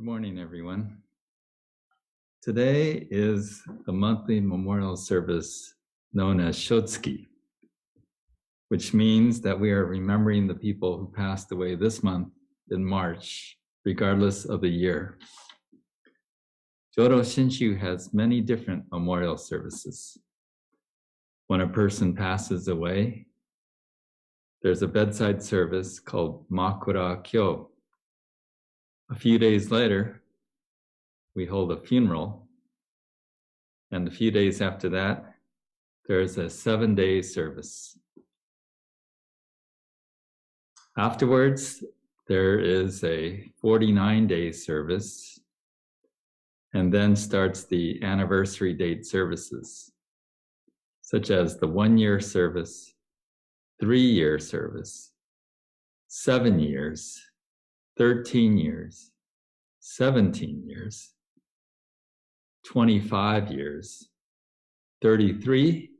morning, everyone. Today is the monthly memorial service known as Shotsuki, which means that we are remembering the people who passed away this month in March, regardless of the year. Jodo Shinshu has many different memorial services. When a person passes away, there's a bedside service called Makura Kyo. A few days later, we hold a funeral, and a few days after that, there's a 7-day service. Afterwards, there is a 49-day service, and then starts the anniversary date services, such as the 1-year service, 3-year service, 7 years, 13 years, 17 years, 25 years, 33,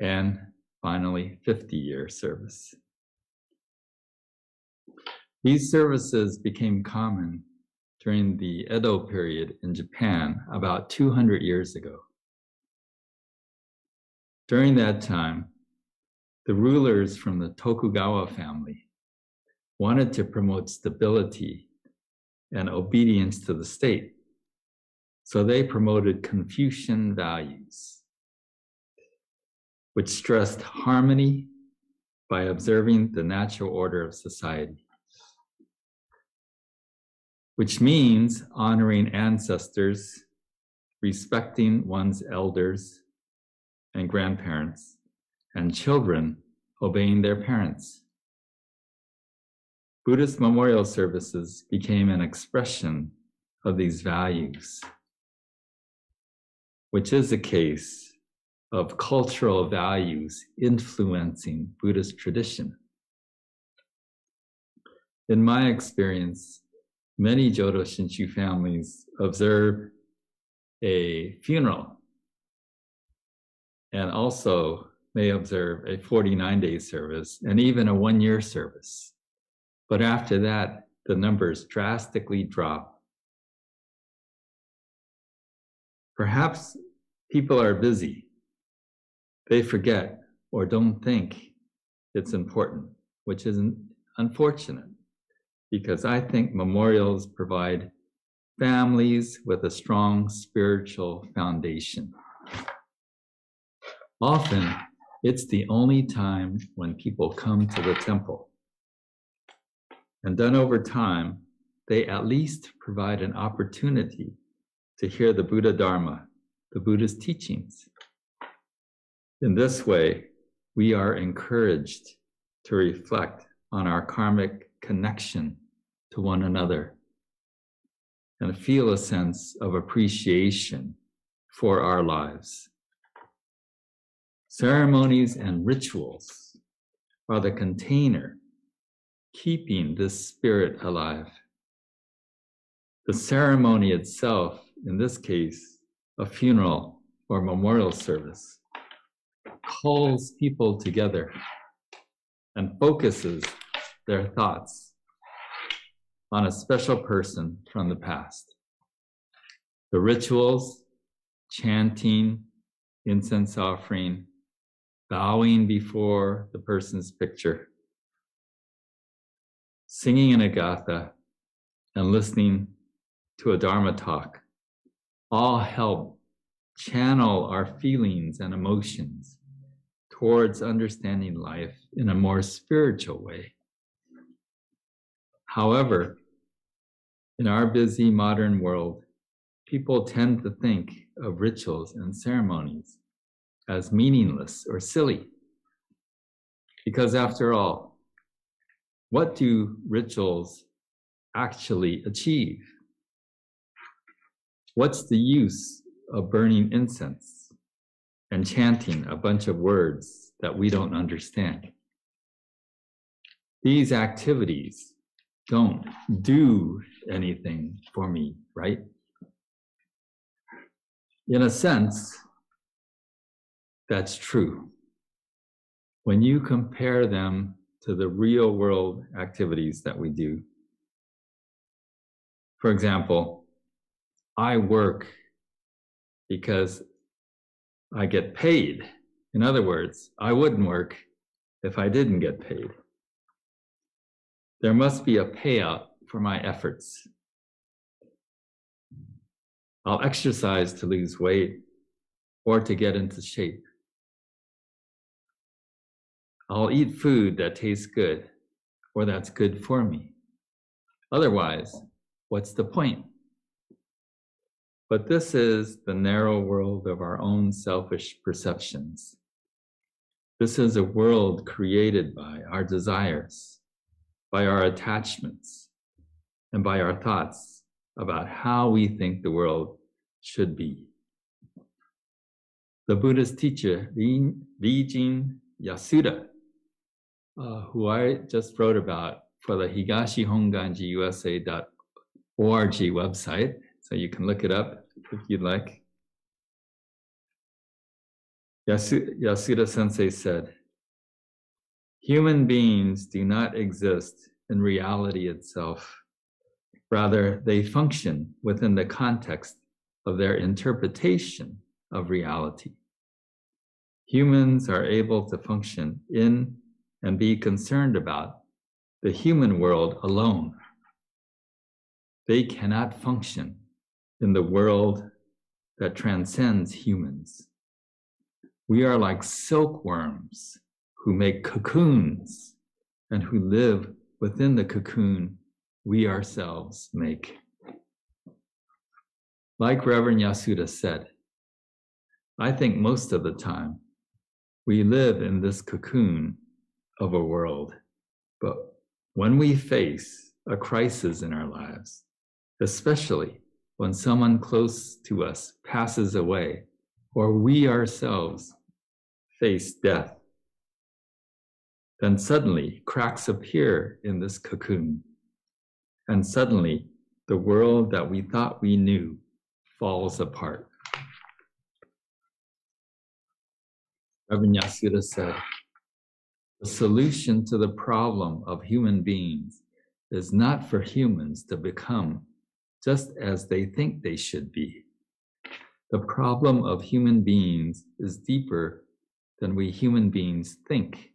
and finally 50-year service. These services became common during the Edo period in Japan about 200 years ago. During that time, the rulers from the Tokugawa family wanted to promote stability and obedience to the state. So they promoted Confucian values, which stressed harmony by observing the natural order of society, which means honoring ancestors, respecting one's elders and grandparents, and children obeying their parents. Buddhist memorial services became an expression of these values, which is a case of cultural values influencing Buddhist tradition. In my experience, many Jodo Shinshu families observe a funeral and also may observe a 49-day service and even a 1-year service. But after that, the numbers drastically drop. Perhaps people are busy. They forget or don't think it's important, which is unfortunate, because I think memorials provide families with a strong spiritual foundation. Often, it's the only time when people come to the temple. And then over time, they at least provide an opportunity to hear the Buddha Dharma, the Buddha's teachings. In this way, we are encouraged to reflect on our karmic connection to one another and feel a sense of appreciation for our lives. Ceremonies and rituals are the container keeping this spirit alive. The ceremony itself, in this case, a funeral or memorial service, calls people together and focuses their thoughts on a special person from the past. The rituals, chanting, incense offering, bowing before the person's picture, singing an agatha, and listening to a Dharma talk all help channel our feelings and emotions towards understanding life in a more spiritual way. However, in our busy modern world, people tend to think of rituals and ceremonies as meaningless or silly. Because after all, what do rituals actually achieve? What's the use of burning incense and chanting a bunch of words that we don't understand? These activities don't do anything for me, right? In a sense, that's true. When you compare them to the real world activities that we do, For example, I work because I get paid. In other words, I wouldn't work if I didn't get paid. There must be a payout for my efforts. I'll exercise to lose weight or to get into shape. I'll eat food that tastes good or that's good for me. Otherwise, what's the point? But this is the narrow world of our own selfish perceptions. This is a world created by our desires, by our attachments, and by our thoughts about how we think the world should be. The Buddhist teacher, Rijin Yasuda, who I just wrote about for the higashihonganjiusa.org website, so you can look it up if you'd like. Yasuda Sensei said, "Human beings do not exist in reality itself. Rather, they function within the context of their interpretation of reality. Humans are able to function in and be concerned about the human world alone. They cannot function in the world that transcends humans. We are like silkworms who make cocoons and who live within the cocoon we ourselves make." Like Reverend Yasuda said, I think most of the time we live in this cocoon of a world, but when we face a crisis in our lives, especially when someone close to us passes away or we ourselves face death, then suddenly cracks appear in this cocoon, and suddenly the world that we thought we knew falls apart. Reverend Yasuda said, "The solution to the problem of human beings is not for humans to become just as they think they should be. The problem of human beings is deeper than we human beings think.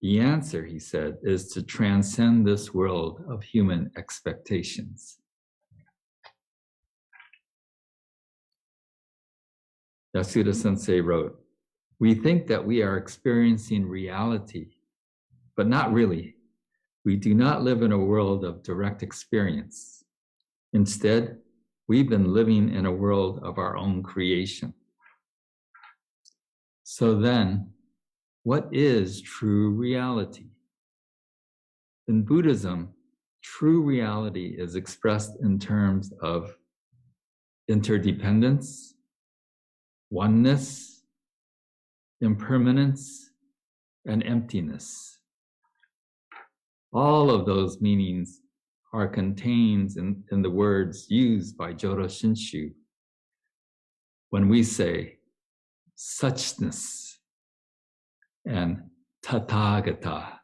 The answer," he said, "is to transcend this world of human expectations." Yasuda Sensei wrote, "We think that we are experiencing reality, but not really. We do not live in a world of direct experience. Instead, we've been living in a world of our own creation. So then, what is true reality? In Buddhism, true reality is expressed in terms of interdependence, oneness, impermanence, and emptiness. All of those meanings are contained in the words used by Jodo Shinshu when we say suchness and Tathagata.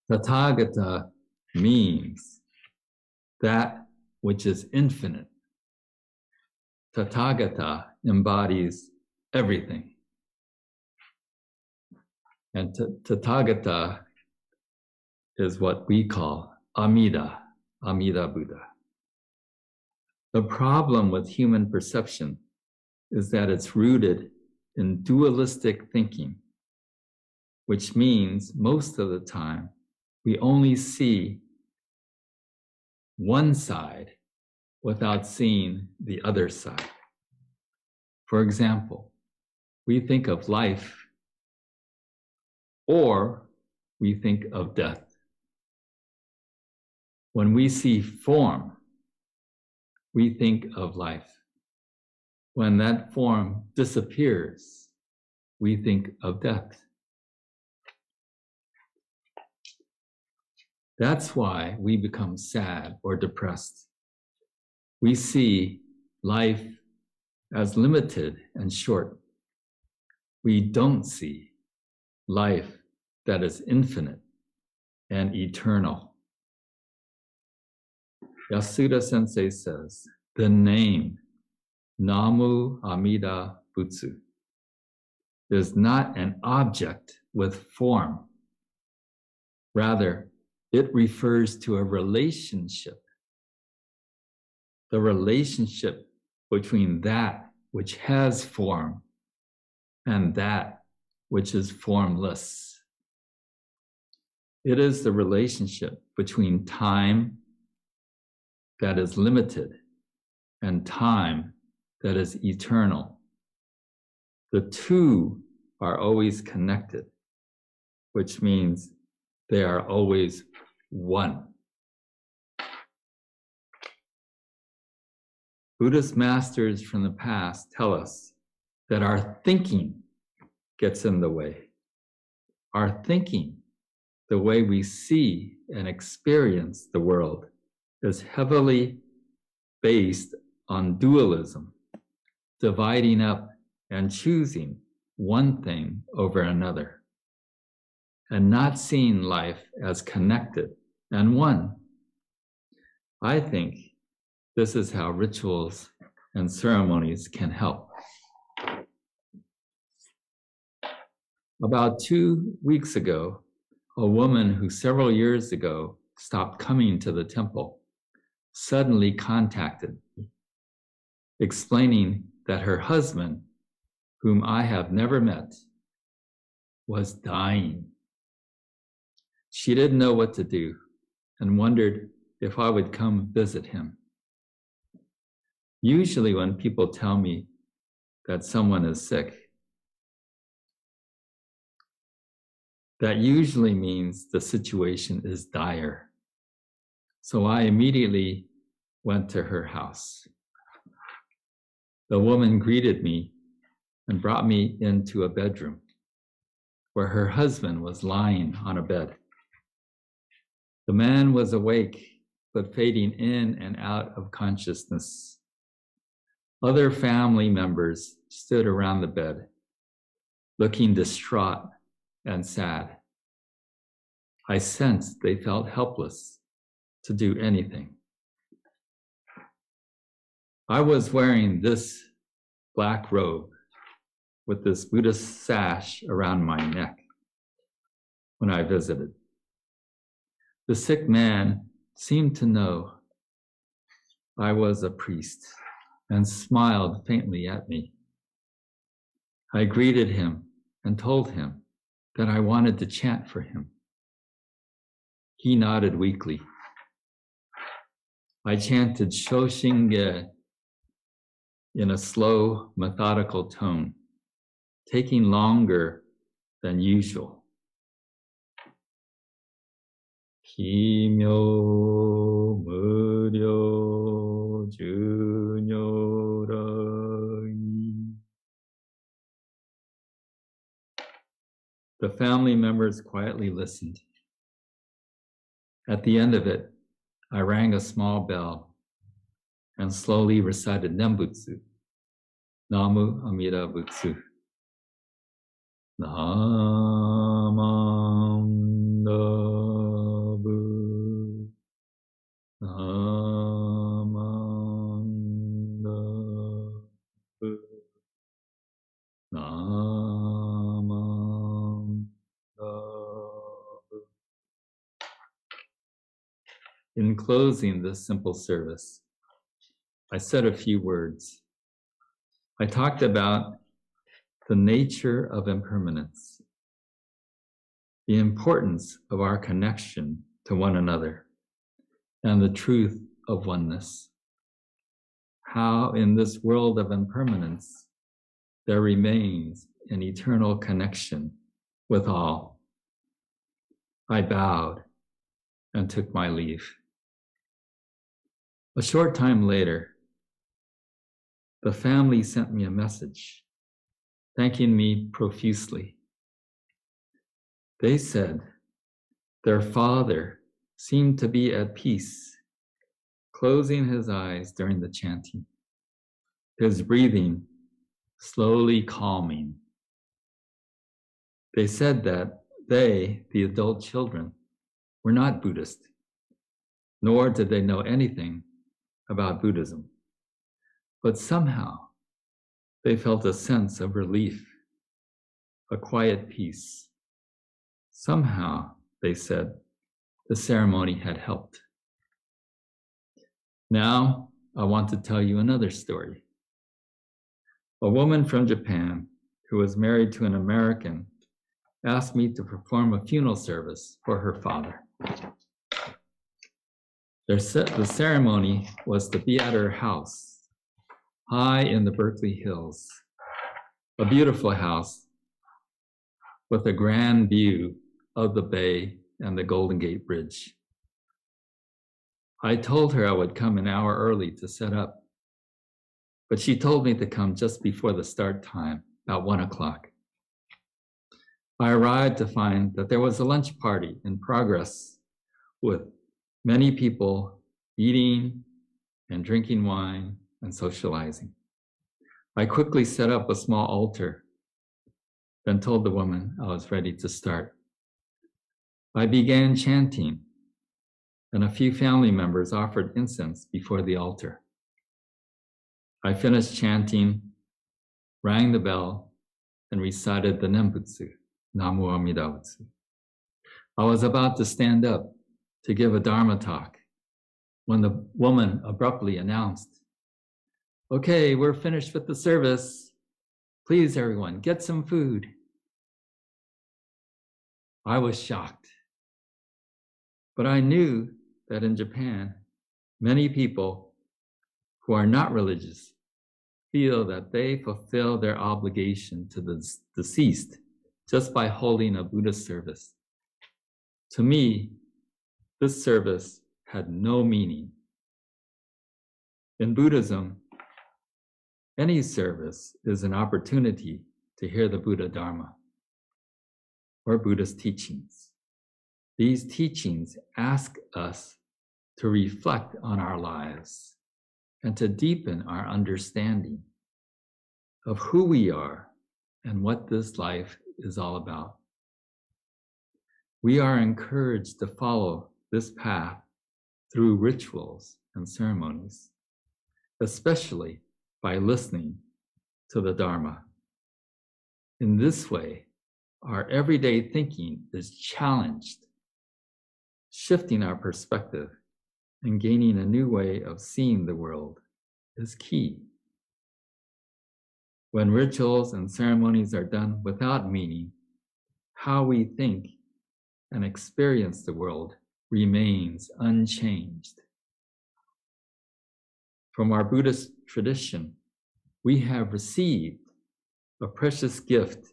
Tathagata means that which is infinite. Tathagata embodies everything. And Tathagata is what we call Amida Buddha. The problem with human perception is that it's rooted in dualistic thinking, which means most of the time we only see one side without seeing the other side. For example, we think of life or we think of death. When we see form, we think of life. When that form disappears, we think of death. That's why we become sad or depressed. We see life as limited and short. We don't see life that is infinite and eternal. Yasuda Sensei says, the name Namu Amida Butsu is not an object with form. Rather, it refers to a relationship, the relationship between that which has form and that which is formless. It is the relationship between time that is limited and time that is eternal. The two are always connected, which means they are always one. Buddhist masters from the past tell us that our thinking gets in the way. Our thinking, the way we see and experience the world, is heavily based on dualism, dividing up and choosing one thing over another, and not seeing life as connected and one. I think this is how rituals and ceremonies can help. About 2 weeks ago, a woman who several years ago stopped coming to the temple suddenly contacted me, explaining that her husband, whom I have never met, was dying. She didn't know what to do and wondered if I would come visit him. Usually when people tell me that someone is sick, that usually means the situation is dire. So I immediately went to her house. The woman greeted me and brought me into a bedroom where her husband was lying on a bed. The man was awake, but fading in and out of consciousness. Other family members stood around the bed, looking distraught and sad. I sensed they felt helpless to do anything. I was wearing this black robe with this Buddhist sash around my neck when I visited. The sick man seemed to know I was a priest and smiled faintly at me. I greeted him and told him that I wanted to chant for him. He nodded weakly. I chanted Shoshinge in a slow, methodical tone, taking longer than usual. Kimyo Muryo Junyorai. The family members quietly listened. At the end of it, I rang a small bell and slowly recited Nembutsu, Namu Amida Butsu. Namandabu, Namandabu, Namandabu. In closing this simple service, I said a few words. I talked about the nature of impermanence, the importance of our connection to one another, and the truth of oneness. How in this world of impermanence, there remains an eternal connection with all. I bowed and took my leave. A short time later, the family sent me a message, thanking me profusely. They said their father seemed to be at peace, closing his eyes during the chanting, his breathing slowly calming. They said that they, the adult children, were not Buddhist, nor did they know anything about Buddhism. But somehow they felt a sense of relief, a quiet peace. Somehow, they said, the ceremony had helped. Now, I want to tell you another story. A woman from Japan who was married to an American asked me to perform a funeral service for her father. The ceremony was to be at her house, high in the Berkeley Hills, a beautiful house with a grand view of the bay and the Golden Gate Bridge. I told her I would come an hour early to set up, but she told me to come just before the start time, about 1 o'clock. I arrived to find that there was a lunch party in progress with many people eating and drinking wine and socializing. I quickly set up a small altar, then told the woman I was ready to start. I began chanting, and a few family members offered incense before the altar. I finished chanting, rang the bell, and recited the Nembutsu, Namu Amida Butsu. I was about to stand up to give a Dharma talk when the woman abruptly announced, "Okay, we're finished with the service. Please, everyone, get some food." I was shocked, but I knew that in Japan, many people who are not religious feel that they fulfill their obligation to the deceased just by holding a Buddhist service. To me, this service had no meaning. In Buddhism, any service is an opportunity to hear the Buddha Dharma or Buddhist teachings. These teachings ask us to reflect on our lives and to deepen our understanding of who we are and what this life is all about. We are encouraged to follow this path through rituals and ceremonies, especially by listening to the Dharma. In this way, our everyday thinking is challenged, shifting our perspective and gaining a new way of seeing the world is key. When rituals and ceremonies are done without meaning, how we think and experience the world remains unchanged. From our Buddhist tradition, we have received a precious gift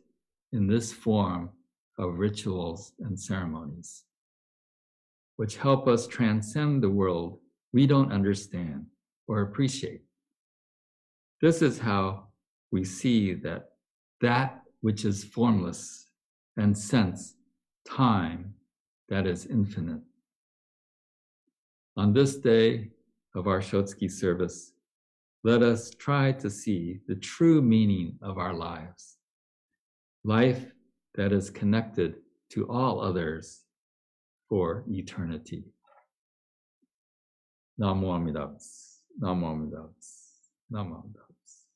in this form of rituals and ceremonies, which help us transcend the world we don't understand or appreciate. This is how we see that which is formless and sense time that is infinite. On this day of our Shotsuki service, let us try to see the true meaning of our lives, life that is connected to all others for eternity. Namo Amida Butsu. Namo Amida Butsu. Namo Amida Butsu.